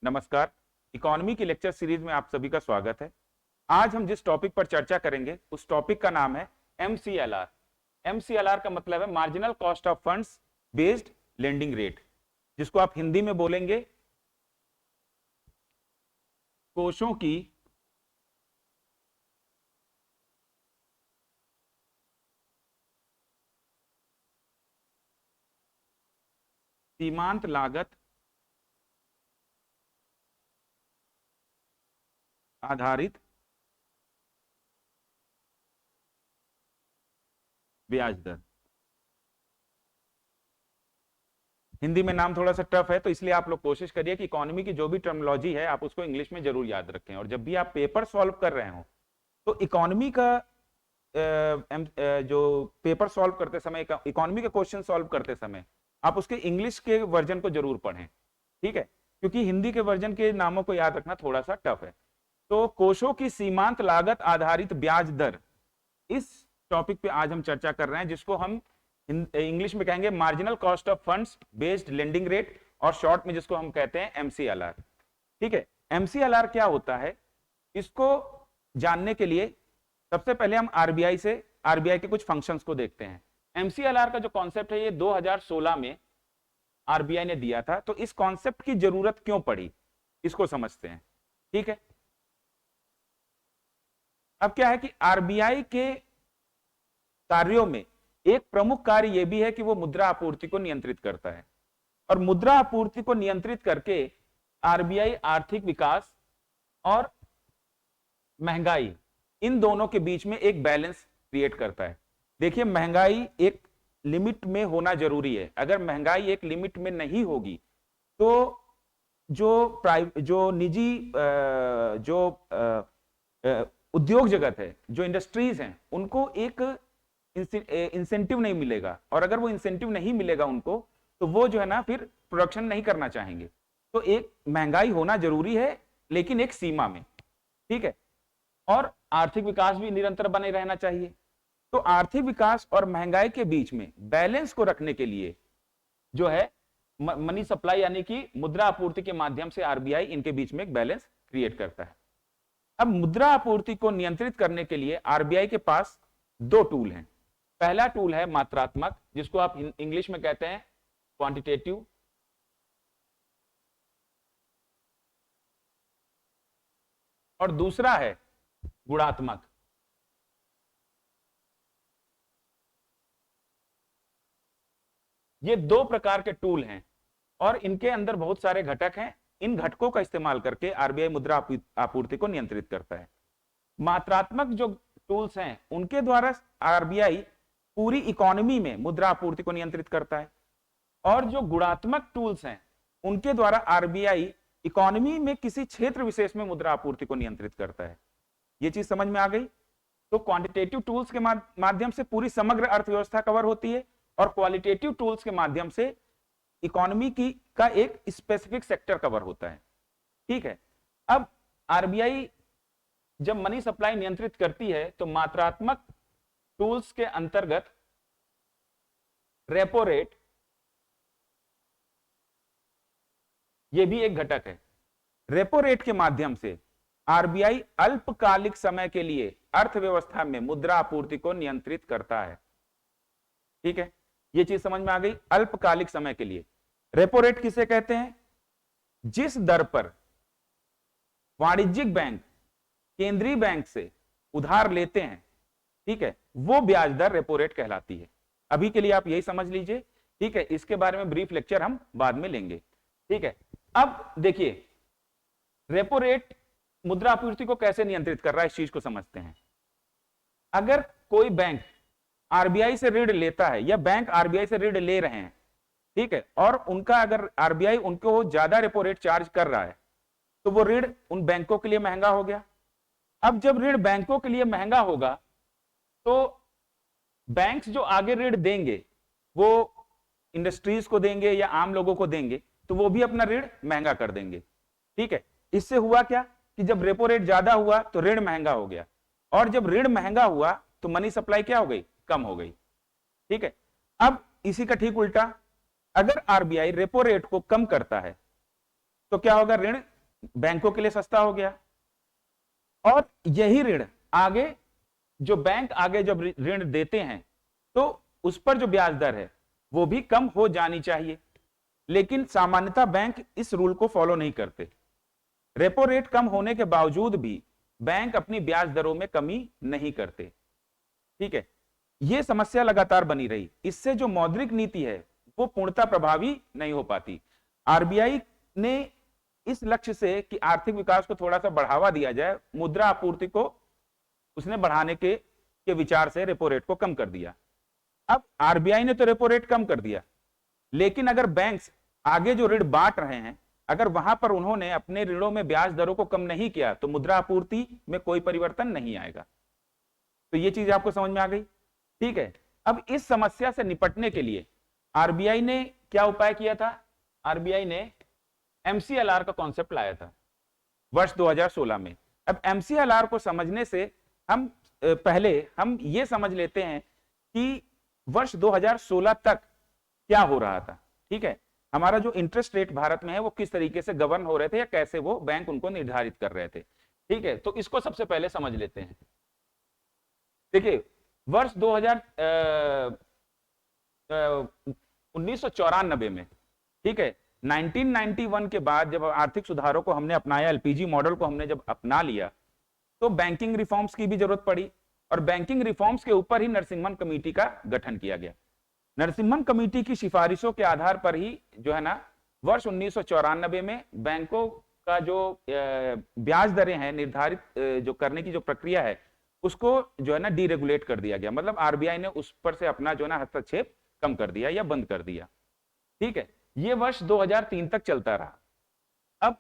नमस्कार। इकोनॉमी की lecture series में आप सभी का स्वागत है। आज हम जिस टॉपिक पर चर्चा करेंगे उस टॉपिक का नाम है MCLR। MCLR का मतलब है marginal cost of funds based lending rate, जिसको आप हिंदी में बोलेंगे कोषों की सीमांत लागत आधारित ब्याज दर। हिंदी में नाम थोड़ा सा टफ है, तो इसलिए आप लोग कोशिश करिए कि इकोनॉमी की जो भी टर्मिनोलॉजी है आप उसको इंग्लिश में जरूर याद रखें, और जब भी आप पेपर सॉल्व कर रहे हो तो इकोनॉमी का जो पेपर सॉल्व करते समय, इकोनॉमी के क्वेश्चन सॉल्व करते समय आप उसके इंग्लिश के वर्जन को जरूर पढ़ें, ठीक है, क्योंकि हिंदी के वर्जन के नामों को याद रखना थोड़ा सा टफ है। तो कोषों की सीमांत लागत आधारित ब्याज दर, इस टॉपिक पे आज हम चर्चा कर रहे हैं, जिसको हम इंग्लिश में कहेंगे marginal cost of funds based lending rate, और शॉर्ट में जिसको हम कहते हैं MCLR। ठीक है, MCLR क्या होता है, इसको जानने के लिए सबसे पहले हम आरबीआई के कुछ फंक्शंस को देखते हैं। MCLR का जो कॉन्सेप्ट है ये 2016 में आरबीआई ने दिया था, तो इस कॉन्सेप्ट की जरूरत क्यों पड़ी इसको समझते हैं। ठीक है, अब क्या है कि आरबीआई के कार्यों में एक प्रमुख कार्य यह भी है कि वो मुद्रा आपूर्ति को नियंत्रित करता है, और मुद्रा आपूर्ति को नियंत्रित करके आरबीआई आर्थिक विकास और महंगाई, इन दोनों के बीच में एक बैलेंस क्रिएट करता है। देखिए, महंगाई एक लिमिट में होना जरूरी है। अगर महंगाई एक लिमिट में नहीं होगी तो जो निजी जो उद्योग जगत है, जो इंडस्ट्रीज हैं, उनको एक इंसेंटिव नहीं मिलेगा, और अगर वो इंसेंटिव नहीं मिलेगा उनको, तो वो जो है ना फिर प्रोडक्शन नहीं करना चाहेंगे। तो एक महंगाई होना जरूरी है, लेकिन एक सीमा में, ठीक है, और आर्थिक विकास भी निरंतर बने रहना चाहिए। तो आर्थिक विकास और महंगाई के बीच में बैलेंस को रखने के लिए जो है मनी सप्लाई यानी कि मुद्रा आपूर्ति के माध्यम से आरबीआई इनके बीच में एक बैलेंस क्रिएट करता है। अब मुद्रा आपूर्ति को नियंत्रित करने के लिए आरबीआई के पास दो टूल हैं। पहला टूल है मात्रात्मक, जिसको आप इंग्लिश में कहते हैं क्वांटिटेटिव, और दूसरा है गुणात्मक। ये दो प्रकार के टूल हैं और इनके अंदर बहुत सारे घटक हैं। इन घटकों का इस्तेमाल करके आरबीआई मुद्रा आपूर्ति को नियंत्रित करता है। मात्रात्मक जो टूल्स हैं उनके द्वारा आरबीआई पूरी इकोनॉमी में मुद्रा आपूर्ति को नियंत्रित करता है, और जो गुणात्मक टूल्स हैं उनके द्वारा आरबीआई इकोनॉमी में किसी क्षेत्र विशेष में मुद्रा आपूर्ति को नियंत्रित करता है। ये चीज समझ में आ गई? तो क्वांटिटेटिव टूल्स के माध्यम से पूरी समग्र अर्थव्यवस्था कवर होती है, और क्वालिटेटिव टूल्स के माध्यम से इकोनॉमी की का एक स्पेसिफिक सेक्टर कवर होता है। ठीक है, अब आरबीआई जब मनी सप्लाई नियंत्रित करती है तो मात्रात्मक टूल्स के अंतर्गत रेपो रेट, यह भी एक घटक है। रेपो रेट के माध्यम से आरबीआई अल्पकालिक समय के लिए अर्थव्यवस्था में मुद्रा आपूर्ति को नियंत्रित करता है। ठीक है, यह चीज समझ में आ गई? अल्पकालिक समय के लिए रेपो रेट किसे कहते हैं? जिस दर पर वाणिज्यिक बैंक केंद्रीय बैंक से उधार लेते हैं, ठीक है, वो ब्याज दर रेपो रेट कहलाती है। अभी के लिए आप यही समझ लीजिए, ठीक है, इसके बारे में ब्रीफ लेक्चर हम बाद में लेंगे। ठीक है, अब देखिए रेपो रेट मुद्रा आपूर्ति को कैसे नियंत्रित कर रहा है, इस चीज को समझते हैं। अगर कोई बैंक आरबीआई से ऋण लेता है या बैंक आरबीआई से ऋण ले रहे हैं, ठीक है, और उनका अगर आरबीआई उनको ज्यादा रेपो रेट चार्ज कर रहा है, तो वो ऋण उन बैंकों के लिए महंगा हो गया। अब जब ऋण बैंकों के लिए महंगा होगा तो बैंक्स जो आगे ऋण देंगे वो इंडस्ट्रीज को देंगे या आम लोगों को देंगे, तो वो भी अपना ऋण महंगा कर देंगे। ठीक है, इससे हुआ क्या कि जब रेपो रेट ज्यादा हुआ तो ऋण महंगा हो गया, और जब ऋण महंगा हुआ तो मनी सप्लाई क्या हो गई? कम हो गई। ठीक है, अब इसी का ठीक उल्टा, अगर आरबीआई रेपो रेट को कम करता है तो क्या होगा? ऋण बैंकों के लिए सस्ता हो गया। और यही ऋण आगे जो बैंक आगे जब ऋण देते हैं तो उस पर जो ब्याज दर है वो भी कम हो जानी चाहिए, लेकिन सामान्यतः बैंक इस रूल को फॉलो नहीं करते। रेपो रेट कम होने के बावजूद भी बैंक अपनी ब्याज दरों में कमी नहीं करते। ठीक है, यह समस्या लगातार बनी रही, इससे जो मौद्रिक नीति है वो पूर्णतः प्रभावी नहीं हो पाती। आरबीआई ने इस लक्ष्य से कि आर्थिक विकास को थोड़ा सा बढ़ावा दिया जाए, मुद्रा आपूर्ति को उसने बढ़ाने के विचार से रेपो रेट को कम कर दिया। अब आरबीआई ने तो रेपो रेट कम कर दिया, लेकिन अगर बैंक्स आगे जो ऋण बांट रहे हैं अगर वहां पर उन्होंने अपने ऋणों में ब्याज दरों को कम नहीं किया तो मुद्रा आपूर्ति में कोई परिवर्तन नहीं आएगा। तो ये चीज आपको समझ में आ गई। ठीक है, अब इस समस्या से निपटने के लिए आरबीआई ने क्या उपाय किया था? आरबीआई ने एमसीएलआर का कॉन्सेप्ट लाया था वर्ष 2016 में। अब एमसीएलआर को समझने से हम पहले हम ये समझ लेते हैं कि वर्ष 2016 तक क्या हो रहा था। ठीक है, हमारा जो इंटरेस्ट रेट भारत में है वो किस तरीके से गवर्न हो रहे थे या कैसे वो बैंक उनको निर्धारित कर रहे थे। ठीक है, तो इसको सबसे पहले समझ लेते हैं। देखिए, वर्ष 1994 में, ठीक है, 1991 के बाद जब आर्थिक सुधारों को हमने अपनाया, एलपीजी मॉडल को हमने जब अपना लिया तो बैंकिंग रिफॉर्म्स की भी जरूरत पड़ी और बैंकिंग रिफॉर्म्स के ऊपर ही नरसिम्हन कमेटी का गठन किया गया। नरसिम्हन कमेटी की सिफारिशों के आधार पर ही जो है ना वर्ष 1994 में बैंकों का जो ब्याज दरें हैं निर्धारित जो करने की जो प्रक्रिया है उसको जो है ना डीरेगुलेट कर दिया गया। मतलब आरबीआई ने उस पर से अपना जो है ना हस्तक्षेप कम कर दिया या बंद कर दिया। ठीक है, ये वर्ष 2003 तक चलता रहा। अब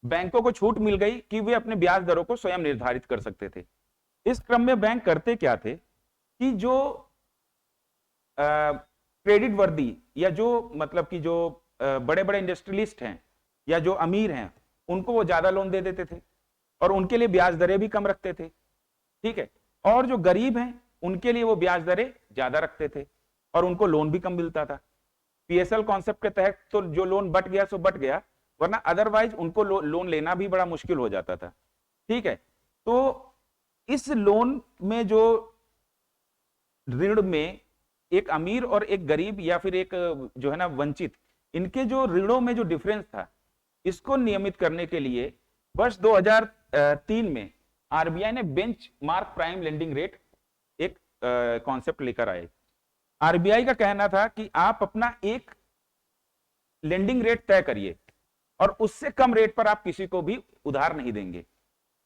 बैंकों को छूट मिल गई कि वे अपने ब्याज दरों को स्वयं निर्धारित कर सकते थे। इस क्रम में बैंक करते क्या थे कि जो क्रेडिट वर्दी या जो मतलब कि जो बड़े बड़े इंडस्ट्रियलिस्ट हैं या जो अमीर हैं उनको वो ज्यादा लोन दे देते थे और उनके लिए ब्याज दरें भी कम रखते थे। ठीक है, और जो गरीब हैं उनके लिए वो ब्याज दरें ज्यादा रखते थे और उनको लोन भी कम मिलता था। पीएसएल कॉन्सेप्ट के तहत तो जो लोन बट गया सो बट गया, वरना अदरवाइज उनको लोन लेना भी बड़ा मुश्किल हो जाता था। ठीक है, तो इस लोन में जो ऋण में एक अमीर और एक गरीब या फिर एक जो है ना वंचित, इनके जो ऋणों में जो डिफरेंस था इसको नियमित करने के लिए वर्ष 2003 में आरबीआई ने बेंचमार्क प्राइम लेंडिंग रेट एक कॉन्सेप्ट लेकर आए। आरबीआई का कहना था कि आप अपना एक लेंडिंग रेट तय करिए और उससे कम रेट पर आप किसी को भी उधार नहीं देंगे।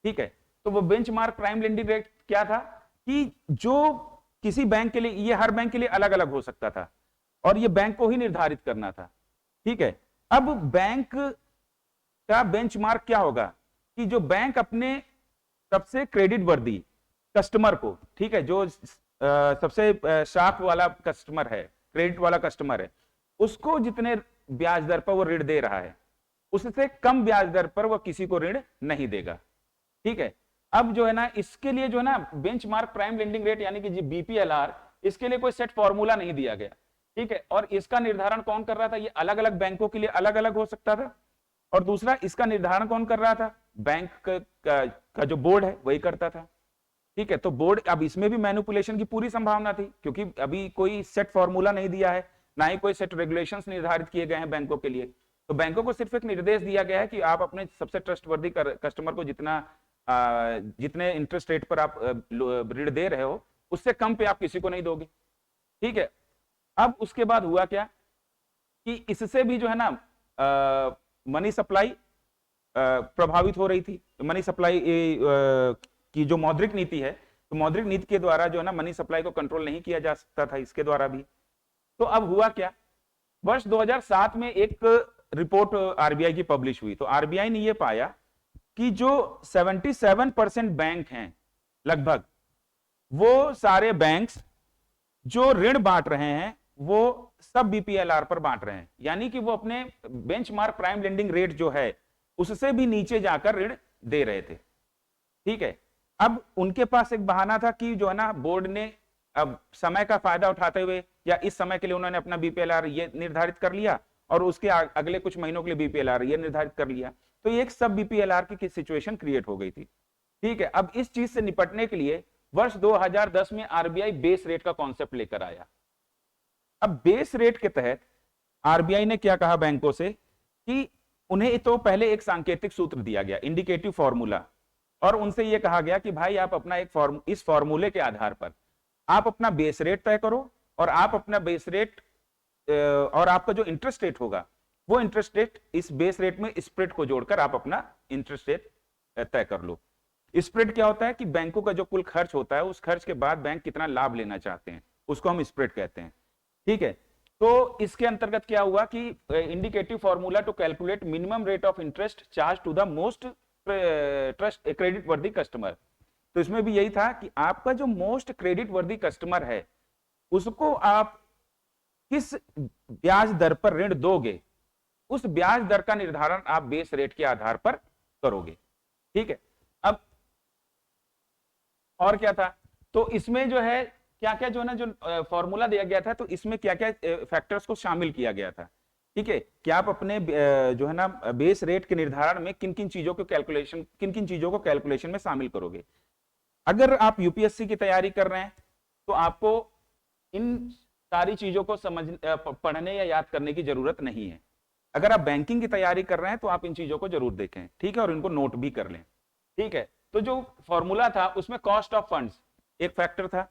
ठीक है, तो वो बेंचमार्क प्राइम लेंडिंग रेट क्या था कि जो किसी बैंक के लिए, ये हर बैंक के लिए अलग अलग हो सकता था और ये बैंक को ही निर्धारित करना था। ठीक है, अब बैंक का बेंचमार्क क्या होगा कि जो बैंक अपने सबसे क्रेडिट वर्दी कस्टमर को, ठीक है, जो सबसे शार्प वाला कस्टमर है, क्रेडिट वाला कस्टमर है, उसको जितने ब्याज दर पर वो ऋण दे रहा है उससे कम ब्याज दर पर वो किसी को ऋण नहीं देगा। ठीक है, अब जो है ना इसके लिए जो है ना बेंचमार्क प्राइम लेंडिंग रेट यानी कि बीपीएलआर, इसके लिए कोई सेट फॉर्मूला नहीं दिया गया। ठीक है, और इसका निर्धारण कौन कर रहा था? ये अलग अलग बैंकों के लिए अलग अलग हो सकता था। और दूसरा, इसका निर्धारण कौन कर रहा था? बैंक का जो बोर्ड है वही करता था। ठीक है, तो बोर्ड, अब इसमें भी मैनिपुलेशन की पूरी संभावना थी क्योंकि अभी कोई सेट फॉर्मूला नहीं दिया है, ना ही कोई सेट रेगुलेशंस निर्धारित किए गए हैं बैंकों के लिए। तो बैंकों को सिर्फ एक निर्देश दिया गया है कि आप अपने सबसे ट्रस्टवर्दी कस्टमर को जितने इंटरेस्ट रेट पर आप ऋण दे रहे हो उससे कम पे आप किसी को नहीं दोगे। ठीक है, अब उसके बाद हुआ क्या कि इससे भी जो है ना मनी सप्लाई प्रभावित हो रही थी। मनी सप्लाई की जो मौद्रिक नीति है, तो मौद्रिक नीति के द्वारा जो है ना मनी सप्लाई को कंट्रोल नहीं किया जा सकता था इसके द्वारा भी। तो अब हुआ क्या, वर्ष 2007 में एक रिपोर्ट आरबीआई की पब्लिश हुई। तो आरबीआई ने यह पाया कि जो 77% बैंक हैं लगभग, वो सारे बैंक्स जो ऋण बांट रहे हैं वो सब बीपीएलआर पर बांट रहे हैं, यानी कि वो अपने बेंचमार्क प्राइम लेंडिंग रेट जो है उससे भी नीचे जाकर ऋण दे रहे थे। ठीक है, अब उनके पास एक बहाना था कि जो है ना बोर्ड ने अब समय का फायदा उठाते हुए या इस समय के लिए उन्होंने अपना बीपीएलआर ये निर्धारित कर लिया और उसके अगले कुछ महीनों के लिए बीपीएलआर ये निर्धारित कर लिया। तो एक सब बीपीएलआर की सिचुएशन क्रिएट हो गई थी। ठीक है, अब इस चीज से निपटने के लिए वर्ष 2010 में आरबीआई बेस रेट का कॉन्सेप्ट लेकर आया। अब बेस रेट के तहत आरबीआई ने क्या कहा बैंकों से कि उन्हें तो पहले एक सांकेतिक सूत्र दिया गया, इंडिकेटिव फॉर्मूला, और उनसे यह कहा गया कि भाई आप अपना इस फॉर्मूले के आधार पर आप अपना बेस रेट तय करो, और आप अपना बेस रेट और आपका जो इंटरेस्ट रेट होगा वो इंटरेस्ट रेट इस बेस रेट में स्प्रेड को जोड़कर आप अपना इंटरेस्ट रेट तय कर लो। स्प्रेड क्या होता है कि बैंकों का जो कुल खर्च होता है उस खर्च के बाद बैंक कितना लाभ लेना चाहते हैं उसको हम स्प्रेड कहते हैं। ठीक है, तो इसके अंतर्गत क्या हुआ कि indicative formula to calculate minimum rate of interest charge to the most trust credit worthy customer. तो इसमें भी यही था कि आपका जो मोस्ट क्रेडिट वर्दी कस्टमर है उसको आप किस ब्याज दर पर ऋण दोगे, उस ब्याज दर का निर्धारण आप बेस रेट के आधार पर करोगे। ठीक है, अब और क्या था, तो इसमें जो है क्या क्या जो है ना जो फॉर्मूला दिया गया था, तो इसमें क्या क्या फैक्टर्स को शामिल किया गया था। ठीक है, कि आप अपने जो है ना बेस रेट के निर्धारण में किन किन चीजों को कैलकुलेशन में शामिल करोगे। अगर आप यूपीएससी की तैयारी कर रहे हैं तो आपको इन सारी चीजों को पढ़ने या याद करने की जरूरत नहीं है। अगर आप बैंकिंग की तैयारी कर रहे हैं तो आप इन चीजों को जरूर देखें। ठीक है, और इनको नोट भी कर लें। ठीक है, तो जो फॉर्मूला था उसमें कॉस्ट ऑफ फंड्स एक फैक्टर था।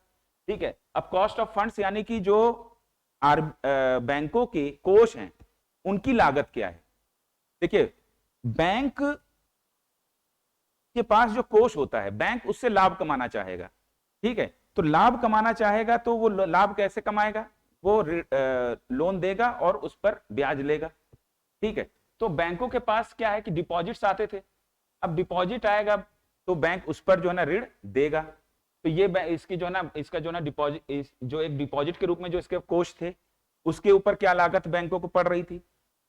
ठीक है, अब कॉस्ट ऑफ फंड्स यानी कि जो बैंकों के कोष हैं उनकी लागत क्या है। देखिए, बैंक के पास जो कोष होता है बैंक उससे लाभ कमाना चाहेगा। ठीक है, तो लाभ कमाना चाहेगा तो वो लाभ कैसे कमाएगा, वो लोन देगा और उस पर ब्याज लेगा। ठीक है, तो बैंकों के पास क्या है कि डिपॉजिट्स आते थे, अब डिपॉजिट आएगा तो बैंक उस पर जो है ना ऋण देगा। तो ये इसकी जो है ना इसका जो है ना डिपॉजिट जो एक डिपॉजिट के रूप में जो इसके कोष थे उसके ऊपर क्या लागत बैंकों को पड़ रही थी।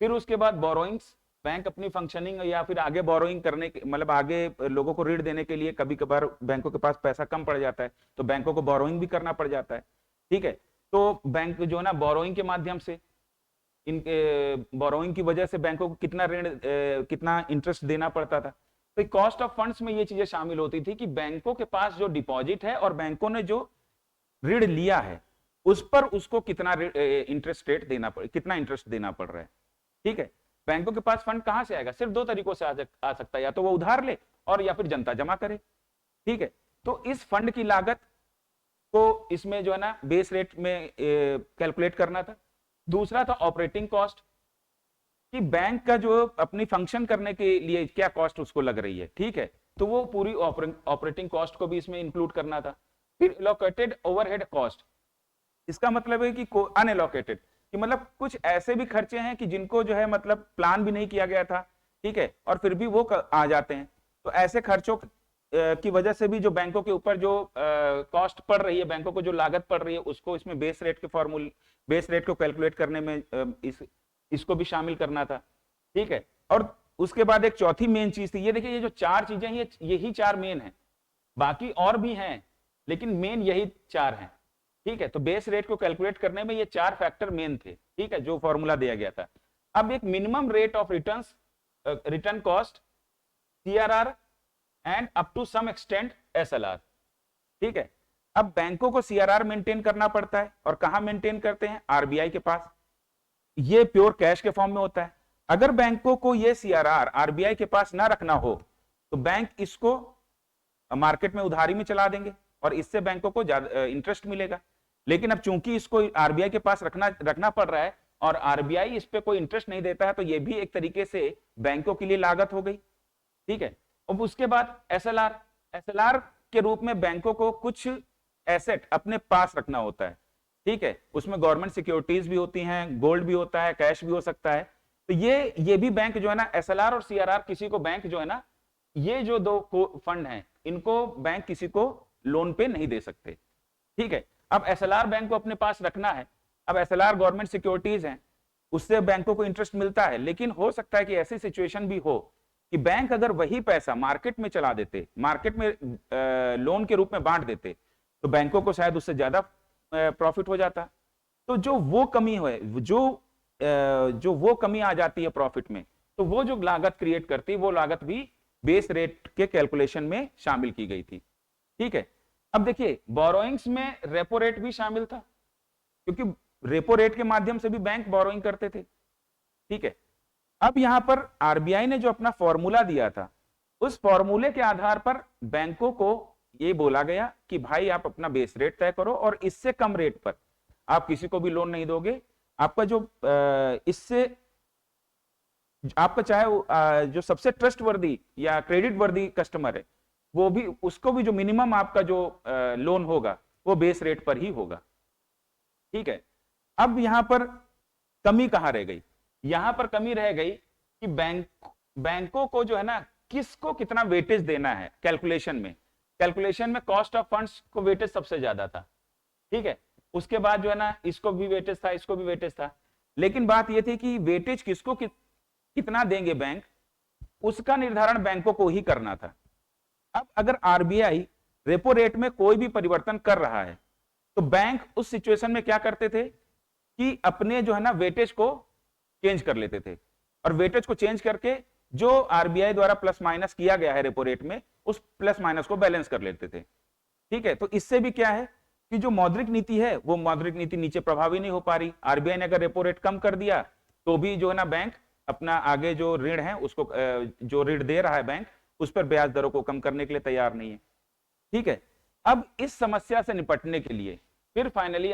फिर उसके बाद बोरोइंग्स, बैंक अपनी फंक्शनिंग या फिर आगे बोरोइंग करने के मतलब आगे लोगों को ऋण देने के लिए कभी कभार बैंकों के पास पैसा कम पड़ जाता है तो बैंकों को बोरोइंग भी करना पड़ जाता है। ठीक है, तो बैंक जो है ना बोरोइंग के माध्यम से इनके बोरोइंग की वजह से बैंकों को कितना ऋण कितना इंटरेस्ट देना पड़ता था। तो कॉस्ट ऑफ फंड्स में ये चीजें शामिल होती थी कि बैंकों के पास जो डिपॉजिट है और बैंकों ने जो ऋण लिया है उस पर उसको कितना इंटरेस्ट रेट देना कितना इंटरेस्ट देना पड़ रहा है। ठीक है, बैंकों के पास फंड कहां से आएगा, सिर्फ दो तरीकों से आ सकता है, या तो वो उधार ले और या फिर जनता जमा करे। ठीक है, तो इस फंड की लागत को इसमें जो है ना बेस रेट में कैलकुलेट करना था। दूसरा था ऑपरेटिंग कॉस्ट, कि बैंक का जो अपनी फंक्शन करने के लिए क्या कॉस्ट उसको लग रही है। ठीक है, तो वो पूरी ऑपरेटिंग कॉस्ट को भी इसमें इंक्लूड करना था। फिर एलोकेटेड ओवरहेड कॉस्ट, इसका मतलब है कि अनएलोकेटेड, कि मतलब कुछ ऐसे भी खर्चे हैं कि जिनको जो है मतलब प्लान भी नहीं किया गया था। ठीक है, और फिर भी वो आ जाते हैं। तो ऐसे खर्चों की वजह से भी जो बैंकों के ऊपर जो कॉस्ट पड़ रही है, बैंकों को जो लागत पड़ रही है, उसको इसमें बेस रेट को कैलकुलेट करने में इसको भी शामिल करना था। ठीक है, और उसके बाद एक चौथी मेन चीज थी, ये देखिए ये जो चार चीजें यही चार मेन है, बाकी और भी हैं लेकिन मेन यही चार हैं। ठीक है, तो बेस रेट को कैलकुलेट करने में ये चार फैक्टर मेन थे। ठीक है, जो फॉर्मूला दिया गया था। अब एक minimum rate of return cost, CRR and up to some extent SLR. ठीक है, अब बैंकों को सीआरआर मेंटेन करना पड़ता है, और कहां मेंटेन करते हैं, आरबीआई के पास। ये प्योर कैश के फॉर्म में होता है। अगर बैंकों को ये सीआरआर आरबीआई के पास ना रखना हो तो बैंक इसको मार्केट में उधारी में चला देंगे और इससे बैंकों को ज्यादा इंटरेस्ट मिलेगा। लेकिन अब चूंकि इसको आरबीआई के पास रखना पड़ रहा है और आरबीआई इस पे कोई इंटरेस्ट नहीं देता है, तो ये भी एक तरीके से बैंकों के लिए लागत हो गई। ठीक है, अब उसके बाद एसएलआर के रूप में बैंकों को कुछ एसेट अपने पास रखना होता है। ठीक है, उसमें गवर्नमेंट सिक्योरिटीज भी होती हैं, गोल्ड भी होता है, कैश भी हो सकता है। तो ये भी बैंक जो है ना एसएलआर और सीआरआर, किसी को बैंक जो है ना ये जो दो फंड हैं इनको बैंक किसी को लोन पे नहीं दे सकते। ठीक है, अब एसएलआर बैंक को अपने पास रखना है। अब एसएलआर गवर्नमेंट सिक्योरिटीज हैं, उससे बैंकों को इंटरेस्ट मिलता है, लेकिन हो सकता है कि ऐसी सिचुएशन भी हो कि बैंक अगर वही पैसा मार्केट में चला देते, मार्केट में लोन के रूप में बांट देते, तो बैंकों को शायद उससे ज्यादा प्रॉफिट हो जाता। तो जो वो कमी है, जो वो कमी आ जाती है प्रॉफिट में, तो वो जो लागत क्रिएट करती वो लागत भी बेस रेट के कैलकुलेशन में शामिल की गई थी। ठीक है, अब देखिए बोरोइंग्स में रेपो रेट भी शामिल था, क्योंकि रेपो रेट के माध्यम से भी बैंक बोरोइंग करते थे। ठीक है, अब यहां पर आरबीआई ने जो अपना फॉर्मूला दिया था, उस फॉर्मूले के आधार पर बैंकों को ये बोला गया कि भाई आप अपना बेस रेट तय करो और इससे कम रेट पर आप किसी को भी लोन नहीं दोगे। आपका जो इससे आपका चाहे जो सबसे ट्रस्ट वर्दी या क्रेडिट वर्दी कस्टमर है, वो भी, उसको भी जो मिनिमम आपका जो लोन होगा वो बेस रेट पर ही होगा। ठीक है, अब यहां पर कमी कहां रह गई? यहां पर कमी रह गई कि बैंकों को जो है ना, किसको कितना वेटेज देना है कैलकुलेशन में कॉस्ट ऑफ फंड्स को वेटेज सबसे ज्यादा था। ठीक है, उसके बाद जो है ना, इसको भी वेटेज था, इसको भी वेटेज था, लेकिन बात यह थी कि वेटेज किसको कितना देंगे बैंक, उसका निर्धारण बैंकों को ही करना था। अब अगर आरबीआई रेपो रेट में कोई भी परिवर्तन कर रहा है, तो बैंक उस सिचुएशन में क्या करते थे कि अपने जो है ना वेटेज को चेंज कर लेते थे, और वेटेज को चेंज करके जो आरबीआई द्वारा प्लस माइनस किया गया है रेपो रेट में, उस प्लस माइनस को बैलेंस कर लेते थे। ठीक है, तो इससे भी क्या है कि जो मौद्रिक नीति है वो मौद्रिक नीति नीचे प्रभावी नहीं हो पा रही। आरबीआई ने अगर रेपो रेट कम कर दिया तो भी जो है ना बैंक अपना आगे जो ऋण है उसको, जो ऋण दे रहा है बैंक, उस पर ब्याज दरों को कम करने के लिए तैयार नहीं है। ठीक है, अब इस समस्या से निपटने के लिए फिर फाइनली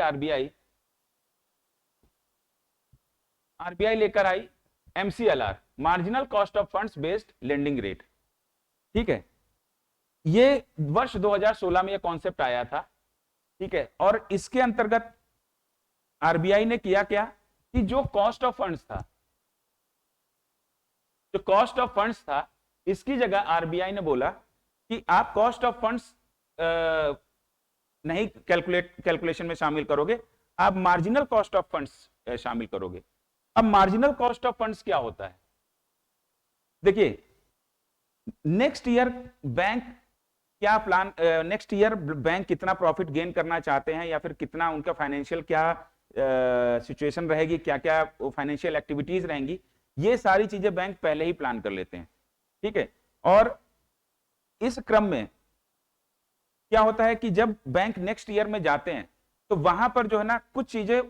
आरबीआई लेकर आई MCLR, marginal cost of funds based lending rate. ठीक है, ये वर्ष 2016 में ये कॉन्सेप्ट आया था। ठीक है, और इसके अंतर्गत आरबीआई ने किया क्या कि जो कॉस्ट ऑफ फंड्स था, इसकी जगह आरबीआई ने बोला कि आप कॉस्ट ऑफ फंड्स नहीं कैलकुलेशन में शामिल करोगे, आप मार्जिनल कॉस्ट ऑफ फंड्स शामिल करोगे। अब मार्जिनल कॉस्ट ऑफ फंड्स क्या होता है? देखिए, नेक्स्ट ईयर बैंक कितना प्रॉफिट गेन करना चाहते हैं, या फिर कितना उनका फाइनेंशियल क्या सिचुएशन रहेगी, क्या क्या फाइनेंशियल एक्टिविटीज रहेंगी, ये सारी चीजें बैंक पहले ही प्लान कर लेते हैं। ठीक है, और इस क्रम में क्या होता है कि जब बैंक नेक्स्ट ईयर में जाते हैं तो वहां पर जो है ना कुछ चीजें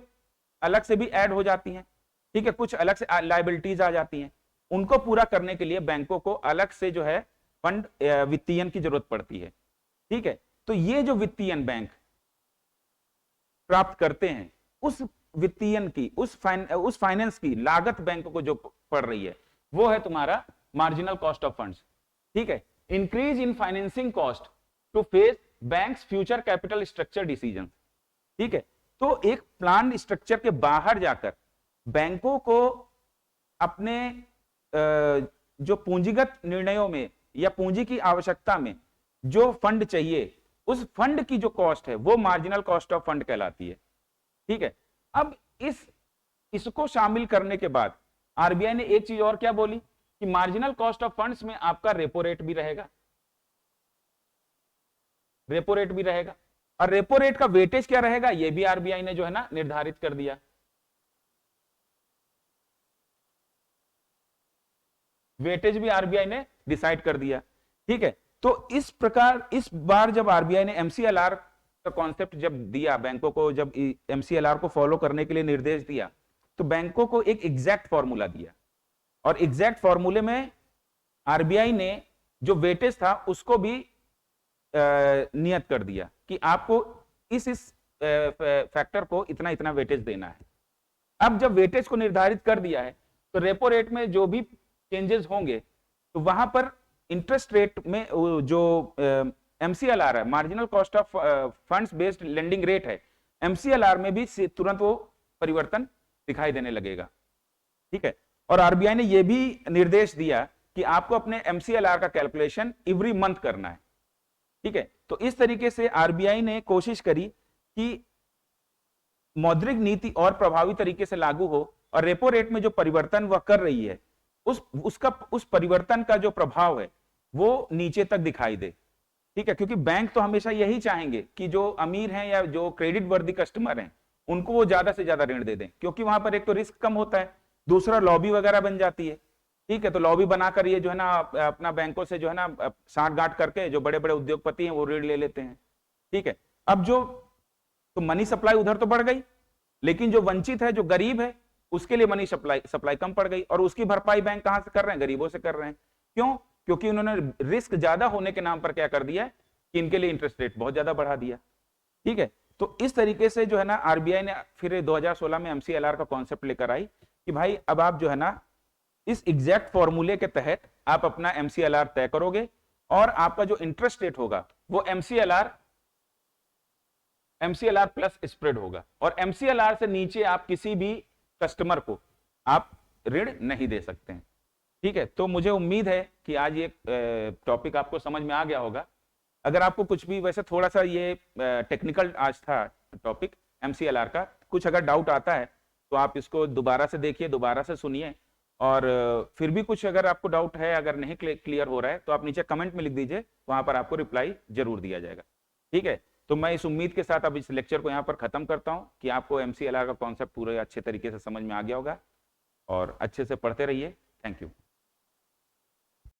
अलग से भी ऐड हो जाती हैं। ठीक है, कुछ अलग से लायबिलिटीज आ जाती हैं, उनको पूरा करने के लिए बैंकों को अलग से जो है फंड वित्तीयन की जरूरत पड़ती है। ठीक है, तो ये जो वित्तीयन बैंक प्राप्त करते हैं, उस वित्तीयन की, उस फाइनेंस की लागत बैंक को जो पड़ रही है, वो है तुम्हारा मार्जिनल कॉस्ट ऑफ फंड्स। ठीक है, increase in financing cost to face banks future capital structure decision. ठीक है, तो एक प्लान स्ट्रक्चर के बाहर जाकर बैंकों को अपने जो पूंजीगत निर्णयों में या पूंजी की आवश्यकता में जो फंड चाहिए, उस फंड की जो कॉस्ट है वो मार्जिनल कॉस्ट ऑफ फंड कहलाती है। ठीक है, अब इसको शामिल करने के बाद आरबीआई ने एक चीज और क्या बोली कि मार्जिनल कॉस्ट ऑफ फंड्स में आपका रेपो रेट भी रहेगा, और रेपो रेट का वेटेज क्या रहेगा ये भी आरबीआई ने जो है ना निर्धारित कर दिया। वेटेज भी आरबीआई ने डिसाइड कर दिया। ठीक है, तो इस प्रकार इस बार जब आरबीआई ने एमसीएलआर का कॉन्सेप्ट जब दिया बैंकों को, जब एमसीएलआर को फॉलो करने के लिए निर्देश दिया, तो बैंकों को एक एग्जैक्ट फॉर्मूला दिया, और एग्जैक्ट फॉर्मूले में आरबीआई ने जो वेटेज था उसको भी नियत कर दिया कि आपको इस फैक्टर को इतना इतना वेटेज देना है। अब जब वेटेज को निर्धारित कर दिया है तो रेपो रेट में जो भी चेंजेस होंगे तो वहां पर इंटरेस्ट रेट में जो एमसीएलआर है, marginal cost of funds based lending rate है, एमसीएलआर में भी तुरंत वो परिवर्तन दिखाई देने लगेगा। ठीक है, और आरबीआई ने यह भी निर्देश दिया कि आपको अपने एमसीएलआर का कैलकुलेशन एवरी मंथ करना है। ठीक है, तो इस तरीके से आरबीआई ने कोशिश करी कि मौद्रिक नीति और प्रभावी तरीके से लागू हो, और रेपो रेट में जो परिवर्तन वह कर रही है उस परिवर्तन का जो प्रभाव है वो नीचे तक दिखाई दे। ठीक है, क्योंकि बैंक तो हमेशा यही चाहेंगे कि जो अमीर हैं या जो क्रेडिट वर्दी कस्टमर हैं उनको वो ज्यादा से ज्यादा ऋण दे दें, क्योंकि वहां पर एक तो रिस्क कम होता है, दूसरा लॉबी वगैरह बन जाती है। ठीक है, तो लॉबी बनाकर ये जो है ना अपना बैंकों से जो है ना साठ गांठ करके जो बड़े बड़े उद्योगपति हैं वो ऋण ले लेते हैं। ठीक है, अब जो तो मनी सप्लाई उधर तो बढ़ गई, लेकिन जो वंचित है, जो गरीब है, उसके लिए मनी सप्लाई कम पड़ गई, और उसकी भरपाई बैंक कहां से कर रहे हैं? गरीबों से कर रहे हैं। क्यों? क्योंकि उन्होंने रिस्क ज्यादा होने के नाम पर क्या कर दिया कि इनके लिए इंटरेस्ट रेट बहुत ज्यादा बढ़ा दिया। ठीक है, तो इस तरीके से जो है ना आरबीआई ने फिर 2016 में एमसीएलआर का कॉन्सेप्ट लेकर आई कि भाई अब आप जो है ना इस एग्जैक्ट फॉर्मूले के तहत आप अपना एमसीएलआर तय करोगे, और आपका जो इंटरेस्ट रेट होगा वो एमसीएलआर प्लस स्प्रेड होगा, और एमसीएलआर से नीचे आप किसी भी कस्टमर को आप ऋण नहीं दे सकते हैं। ठीक है, तो मुझे उम्मीद है कि आज ये टॉपिक आपको समझ में आ गया होगा। अगर आपको कुछ भी, वैसे थोड़ा सा ये टेक्निकल आज था टॉपिक एमसीएलआर का, कुछ अगर डाउट आता है तो आप इसको दोबारा से देखिए, दोबारा से सुनिए, और फिर भी कुछ अगर आपको डाउट है, अगर नहीं क्लियर हो रहा है, तो आप नीचे कमेंट में लिख दीजिए, वहां पर आपको रिप्लाई जरूर दिया जाएगा। ठीक है, तो मैं इस उम्मीद के साथ अब इस लेक्चर को यहाँ पर खत्म करता हूँ कि आपको एमसीएलआर का कॉन्सेप्ट पूरे अच्छे तरीके से समझ में आ गया होगा, और अच्छे से पढ़ते रहिए। Thank you.